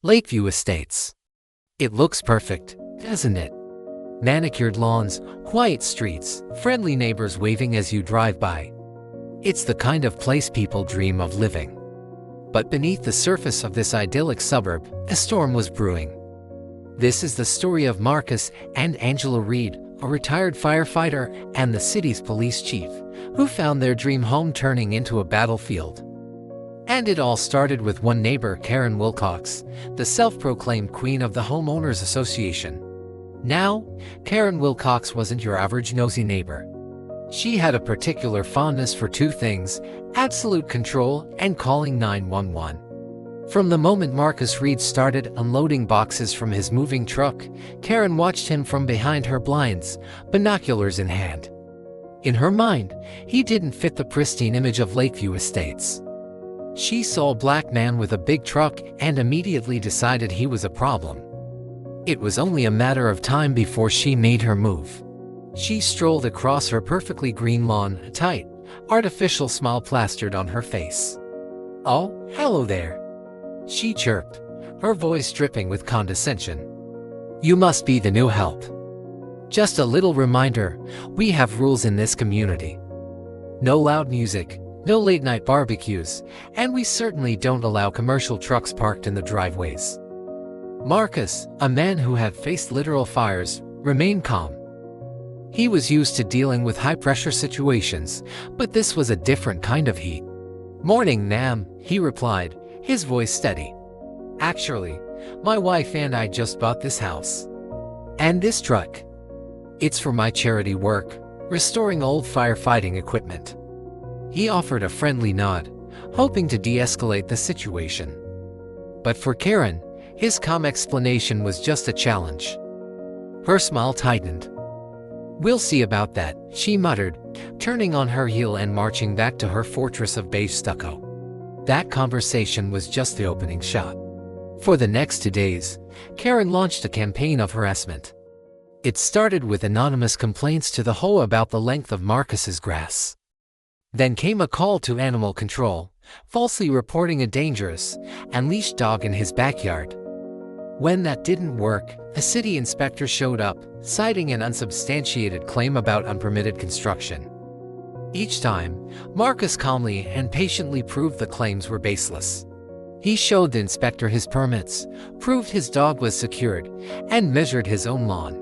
Lakeview Estates. It looks perfect, doesn't it? Manicured lawns, quiet streets, friendly neighbors waving as you drive by. It's the kind of place people dream of living. But beneath the surface of this idyllic suburb, a storm was brewing. This is the story of Marcus and Angela Reed, a retired firefighter and the city's police chief, who found their dream home turning into a battlefield. And it all started with one neighbor, Karen Wilcox, the self-proclaimed queen of the Homeowners Association. Now, Karen Wilcox wasn't your average nosy neighbor. She had a particular fondness for two things: absolute control and calling 911. From the moment Marcus Reed started unloading boxes from his moving truck, Karen watched him from behind her blinds, binoculars in hand. In her mind, he didn't fit the pristine image of Lakeview Estates. She saw a black man with a big truck and immediately decided he was a problem. It was only a matter of time before she made her move. She strolled across her perfectly green lawn, a tight, artificial smile plastered on her face. "Oh, hello there," she chirped, her voice dripping with condescension. "You must be the new help. Just a little reminder, we have rules in this community. No loud music, no late-night barbecues, and we certainly don't allow commercial trucks parked in the driveways." Marcus, a man who had faced literal fires, remained calm. He was used to dealing with high-pressure situations, but this was a different kind of heat. "Morning, ma'am," he replied, his voice steady. "Actually, my wife and I just bought this house. And this truck. It's for my charity work, restoring old firefighting equipment." He offered a friendly nod, hoping to de-escalate the situation. But for Karen, his calm explanation was just a challenge. Her smile tightened. "We'll see about that," she muttered, turning on her heel and marching back to her fortress of beige stucco. That conversation was just the opening shot. For the next 2 days, Karen launched a campaign of harassment. It started with anonymous complaints to the HOA about the length of Marcus's grass. Then came a call to animal control, falsely reporting a dangerous, unleashed dog in his backyard. When that didn't work, a city inspector showed up, citing an unsubstantiated claim about unpermitted construction. Each time, Marcus calmly and patiently proved the claims were baseless. He showed the inspector his permits, proved his dog was secured, and measured his own lawn.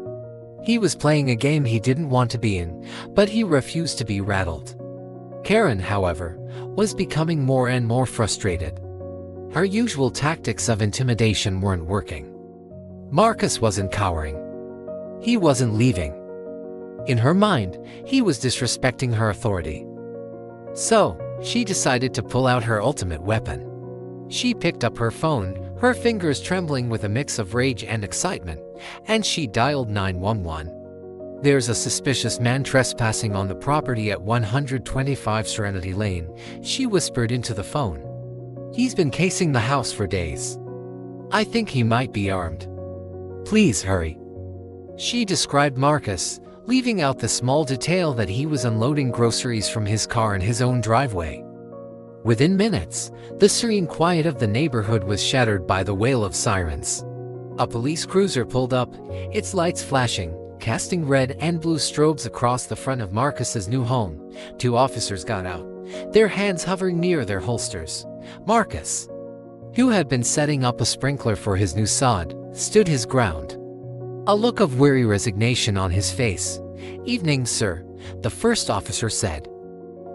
He was playing a game he didn't want to be in, but he refused to be rattled. Karen, however, was becoming more and more frustrated. Her usual tactics of intimidation weren't working. Marcus wasn't cowering. He wasn't leaving. In her mind, he was disrespecting her authority. So, she decided to pull out her ultimate weapon. She picked up her phone, her fingers trembling with a mix of rage and excitement, and she dialed 911. "There's a suspicious man trespassing on the property at 125 Serenity Lane," she whispered into the phone. "He's been casing the house for days. I think he might be armed. Please hurry." She described Marcus, leaving out the small detail that he was unloading groceries from his car in his own driveway. Within minutes, the serene quiet of the neighborhood was shattered by the wail of sirens. A police cruiser pulled up, its lights flashing, casting red and blue strobes across the front of Marcus's new home. 2 officers got out, their hands hovering near their holsters. Marcus, who had been setting up a sprinkler for his new sod, stood his ground, a look of weary resignation on his face. "Evening, sir," the first officer said,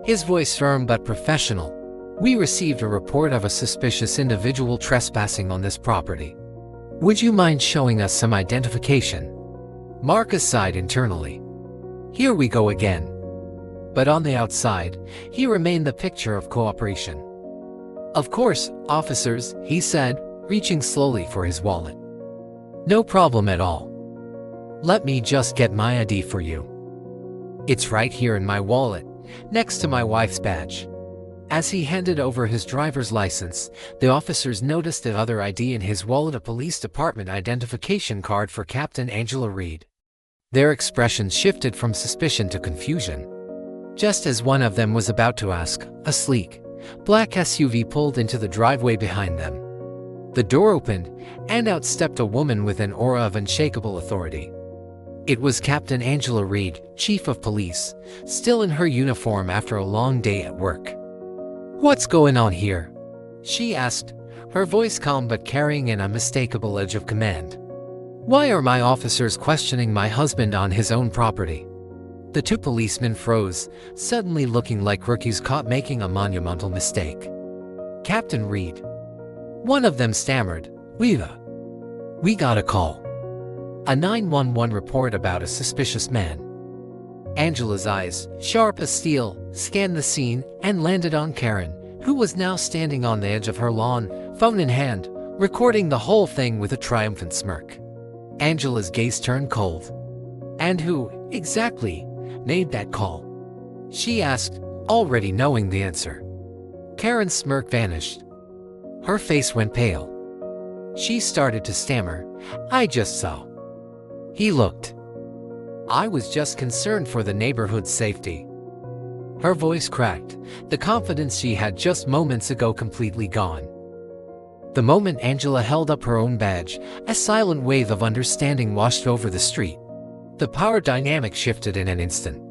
his voice firm but professional. "We received a report of a suspicious individual trespassing on this property. Would you mind showing us some identification?" Marcus sighed internally. Here we go again. But on the outside, he remained the picture of cooperation. "Of course, officers," he said, reaching slowly for his wallet. "No problem at all. Let me just get my ID for you. It's right here in my wallet, next to my wife's badge." As he handed over his driver's license, the officers noticed the other ID in his wallet, a police department identification card for Captain Angela Reed. Their expressions shifted from suspicion to confusion. Just as one of them was about to ask, a sleek, black SUV pulled into the driveway behind them. The door opened, and out stepped a woman with an aura of unshakable authority. It was Captain Angela Reed, Chief of Police, still in her uniform after a long day at work. "What's going on here?" she asked, her voice calm but carrying an unmistakable edge of command. "Why are my officers questioning my husband on his own property?" The two policemen froze, suddenly looking like rookies caught making a monumental mistake. "Captain Reed," one of them stammered, We got a call. A 911 report about a suspicious man." Angela's eyes, sharp as steel, scanned the scene and landed on Karen, who was now standing on the edge of her lawn, phone in hand, recording the whole thing with a triumphant smirk. Angela's gaze turned cold. "And who, exactly, made that call?" she asked, already knowing the answer. Karen's smirk vanished. Her face went pale. She started to stammer, "I just saw. He looked. I was just concerned for the neighborhood's safety." Her voice cracked, the confidence she had just moments ago completely gone. The moment Angela held up her own badge, a silent wave of understanding washed over the street. The power dynamic shifted in an instant.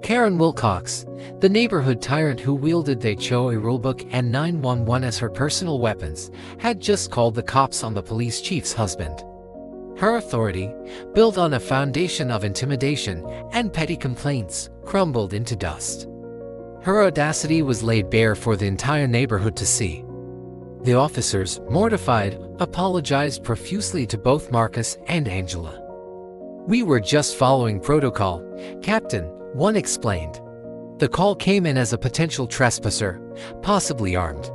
Karen Wilcox, the neighborhood tyrant who wielded the HOA rulebook and 911 as her personal weapons, had just called the cops on the police chief's husband. Her authority, built on a foundation of intimidation and petty complaints, crumbled into dust. Her audacity was laid bare for the entire neighborhood to see. The officers, mortified, apologized profusely to both Marcus and Angela. "We were just following protocol, Captain," one explained. "The call came in as a potential trespasser, possibly armed."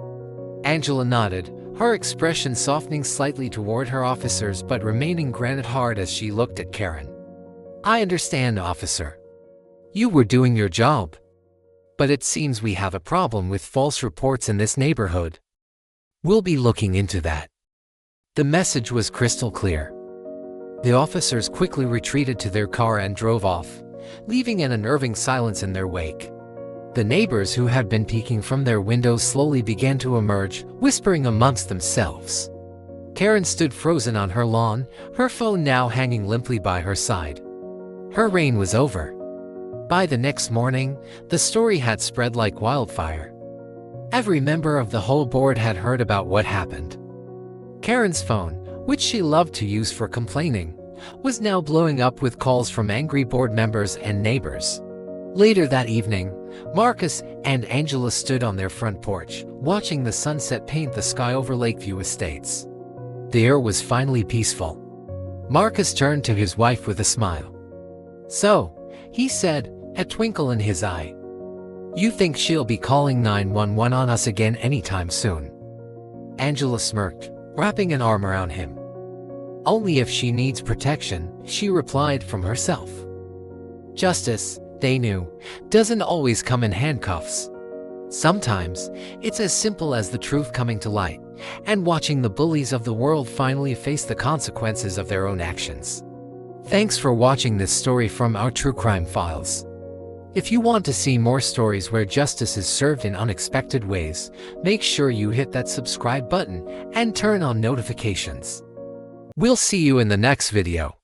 Angela nodded, her expression softening slightly toward her officers but remaining granite hard as she looked at Karen. "I understand, officer. You were doing your job. But it seems we have a problem with false reports in this neighborhood. We'll be looking into that." The message was crystal clear. The officers quickly retreated to their car and drove off, leaving an unnerving silence in their wake. The neighbors who had been peeking from their windows slowly began to emerge, whispering amongst themselves. Karen stood frozen on her lawn, her phone now hanging limply by her side. Her reign was over. By the next morning, the story had spread like wildfire. Every member of the whole board had heard about what happened. Karen's phone, which she loved to use for complaining, was now blowing up with calls from angry board members and neighbors. Later that evening, Marcus and Angela stood on their front porch, watching the sunset paint the sky over Lakeview Estates. The air was finally peaceful. Marcus turned to his wife with a smile. "So," he said, a twinkle in his eye, "you think she'll be calling 911 on us again anytime soon?" Angela smirked, wrapping an arm around him. "Only if she needs protection," she replied from herself. Justice, they knew, doesn't always come in handcuffs. Sometimes, it's as simple as the truth coming to light, and watching the bullies of the world finally face the consequences of their own actions. Thanks for watching this story from our True Crime Files. If you want to see more stories where justice is served in unexpected ways, make sure you hit that subscribe button and turn on notifications. We'll see you in the next video.